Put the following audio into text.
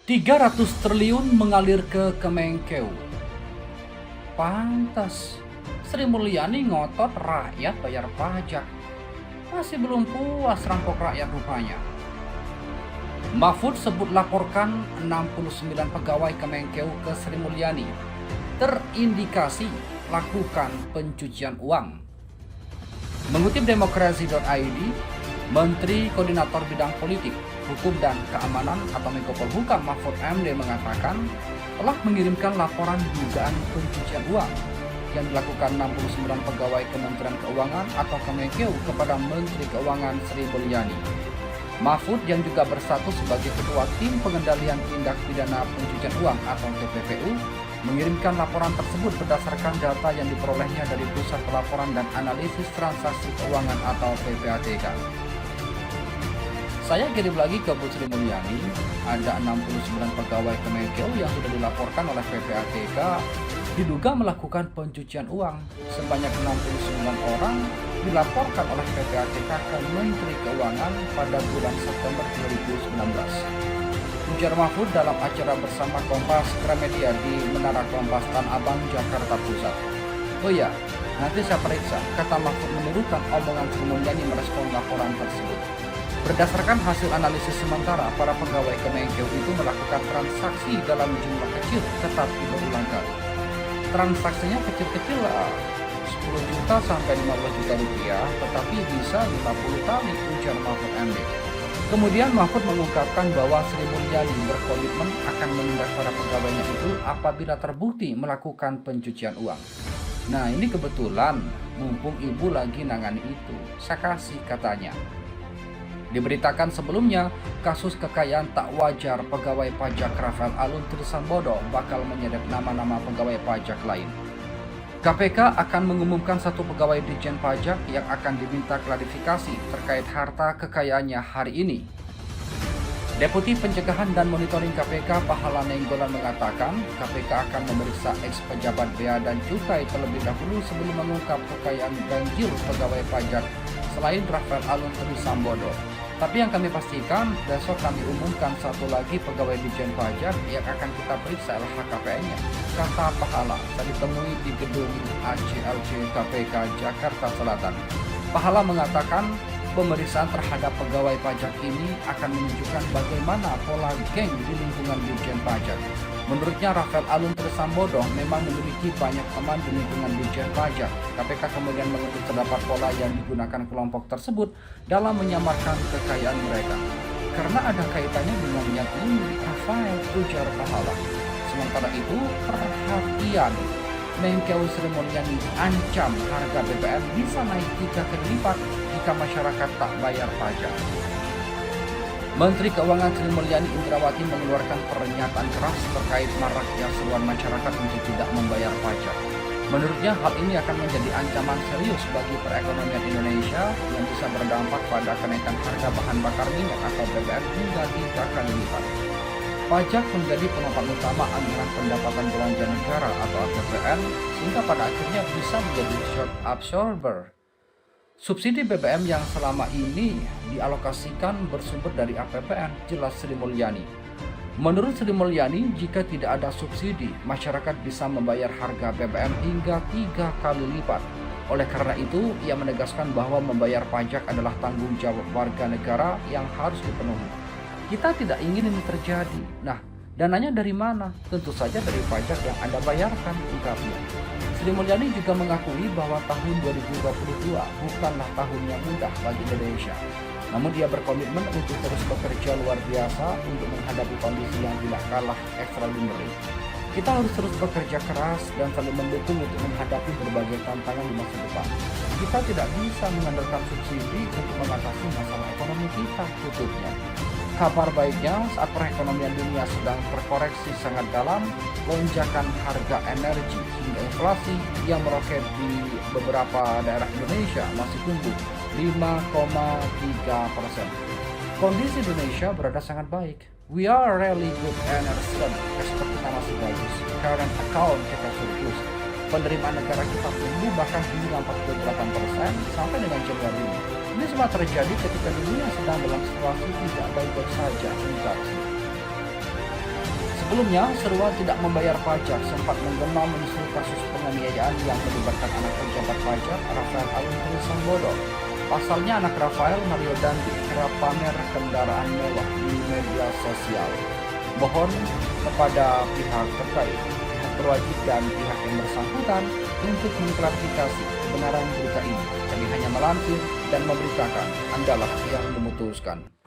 300 triliun mengalir ke Kemenkeu. Pantas, Sri Mulyani ngotot rakyat bayar pajak. Masih belum puas rampok rakyat rupanya. Mahfud sebut laporkan 69 pegawai Kemenkeu ke Sri Mulyani. Terindikasi lakukan pencucian uang. Mengutip demokrasi.id, Menteri Koordinator Bidang Politik, Hukum dan Keamanan atau Menko Polhukam Mahfud MD mengatakan telah mengirimkan laporan dugaan pencucian uang yang dilakukan 69 pegawai Kementerian Keuangan atau Kemenkeu kepada Menteri Keuangan Sri Mulyani. Mahfud yang juga berstatus sebagai Ketua Tim Pengendalian Tindak Pidana Pencucian Uang atau TPPU mengirimkan laporan tersebut berdasarkan data yang diperolehnya dari Pusat Pelaporan dan Analisis Transaksi Keuangan atau PPATK. Saya kirim lagi ke Bu Sri Mulyani, ada 69 pegawai Kemenkeu yang sudah dilaporkan oleh PPATK diduga melakukan pencucian uang. Sebanyak 69 orang dilaporkan oleh PPATK ke Menteri Keuangan pada bulan September 2019. Ujar Mahfud dalam acara bersama Kompas Gramedia di Menara Kompas Tanah Abang, Jakarta Pusat. Oh ya, nanti saya periksa, kata Mahfud menurutkan omongan Sri Mulyani merespon laporan tersebut. Berdasarkan hasil analisis sementara, para pegawai Kemenkeu itu melakukan transaksi dalam jumlah kecil tetapi berulang kali. Transaksinya kecil-kecil lah, 10 juta sampai 15 juta rupiah, tetapi bisa 50 kali, ujar Mahfud MD. Kemudian Mahfud mengungkapkan bahwa Sri Mulyani berkomitmen akan menindak para pegawainya itu apabila terbukti melakukan pencucian uang. Nah, ini kebetulan mumpung ibu lagi nangani itu, saya kasih katanya. Diberitakan sebelumnya, kasus kekayaan tak wajar pegawai pajak Rafael Alun Trisambodo bakal menyeret nama-nama pegawai pajak lain. KPK akan mengumumkan satu pegawai Ditjen Pajak yang akan diminta klarifikasi terkait harta kekayaannya hari ini. Deputi Pencegahan dan Monitoring KPK Pahala Nainggolan mengatakan KPK akan memeriksa ex-pejabat Bea dan Cukai terlebih dahulu sebelum mengungkap kekayaan ganjil pegawai pajak selain Rafael Alun Trisambodo. Tapi yang kami pastikan, besok kami umumkan satu lagi pegawai Ditjen Pajak yang akan kita periksa LHKPN-nya, kata Pahala saat ditemui di gedung ACLC KPK Jakarta Selatan. Pahala mengatakan pemeriksaan terhadap pegawai pajak ini akan menunjukkan bagaimana pola geng di lingkungan Ditjen Pajak. Menurutnya Rafael Alun Trisambodo memang memiliki banyak teman di lingkungan Ditjen Pajak. KPK kemudian mengenai terdapat pola yang digunakan kelompok tersebut dalam menyamarkan kekayaan mereka. Karena ada kaitannya dengan yang ini, Rafael, ujar Pahala. Sementara itu, perhatian, Menkeu Sri Mulyani ancam harga BBM bisa naik 3 kali lipat jika masyarakat tak bayar pajak. Menteri Keuangan Sri Mulyani Indrawati mengeluarkan pernyataan keras terkait maraknya seruan masyarakat untuk tidak membayar pajak. Menurutnya hal ini akan menjadi ancaman serius bagi perekonomian Indonesia yang bisa berdampak pada kenaikan harga bahan bakar minyak atau BBM hingga 3 kali lipat. Pajak menjadi penopang utama anggaran pendapatan belanja negara atau APBN sehingga pada akhirnya bisa menjadi shock absorber. Subsidi BBM yang selama ini dialokasikan bersumber dari APBN, jelas Sri Mulyani. Menurut Sri Mulyani, jika tidak ada subsidi, masyarakat bisa membayar harga BBM hingga 3 kali lipat. Oleh karena itu, ia menegaskan bahwa membayar pajak adalah tanggung jawab warga negara yang harus dipenuhi. Kita tidak ingin ini terjadi. Nah, dananya dari mana? Tentu saja dari pajak yang Anda bayarkan, ungkapnya. Sri Mulyani juga mengakui bahwa tahun 2022 bukanlah tahun yang mudah bagi Indonesia. Namun dia berkomitmen untuk terus bekerja luar biasa untuk menghadapi kondisi yang tidak kalah extraordinary. Kita harus terus bekerja keras dan selalu mendukung untuk menghadapi berbagai tantangan di masa depan. Kita tidak bisa mengandalkan subsidi untuk mengatasi masalah ekonomi kita, tutupnya. Kabar baiknya, saat perekonomian dunia sedang terkoreksi sangat dalam, lonjakan harga energi hingga inflasi yang meroket di beberapa daerah Indonesia masih tumbuh 5,3%. Kondisi Indonesia berada sangat baik. We are really good energy, ekspor kita masih bagus, current account kita surplus, penerimaan negara kita tumbuh bahkan hingga 48% sampai dengan Januari ini. Ini semua terjadi ketika dunia sedang dalam situasi tidak baik-baik saja, ungkap. Sebelumnya, seruan tidak membayar pajak sempat menggema menyusul kasus penganiayaan yang melibatkan anak pejabat pajak Rafael Alun Trisambodo. Pasalnya anak Rafael, Mario Dandi, kerap pamer kendaraan mewah di media sosial. Mohon kepada pihak terkait, pihak berwajib dan pihak yang bersangkutan untuk mengklarifikasi kebenaran berita ini. Kami hanya melansir dan memberitakan, Andalah yang memutuskan.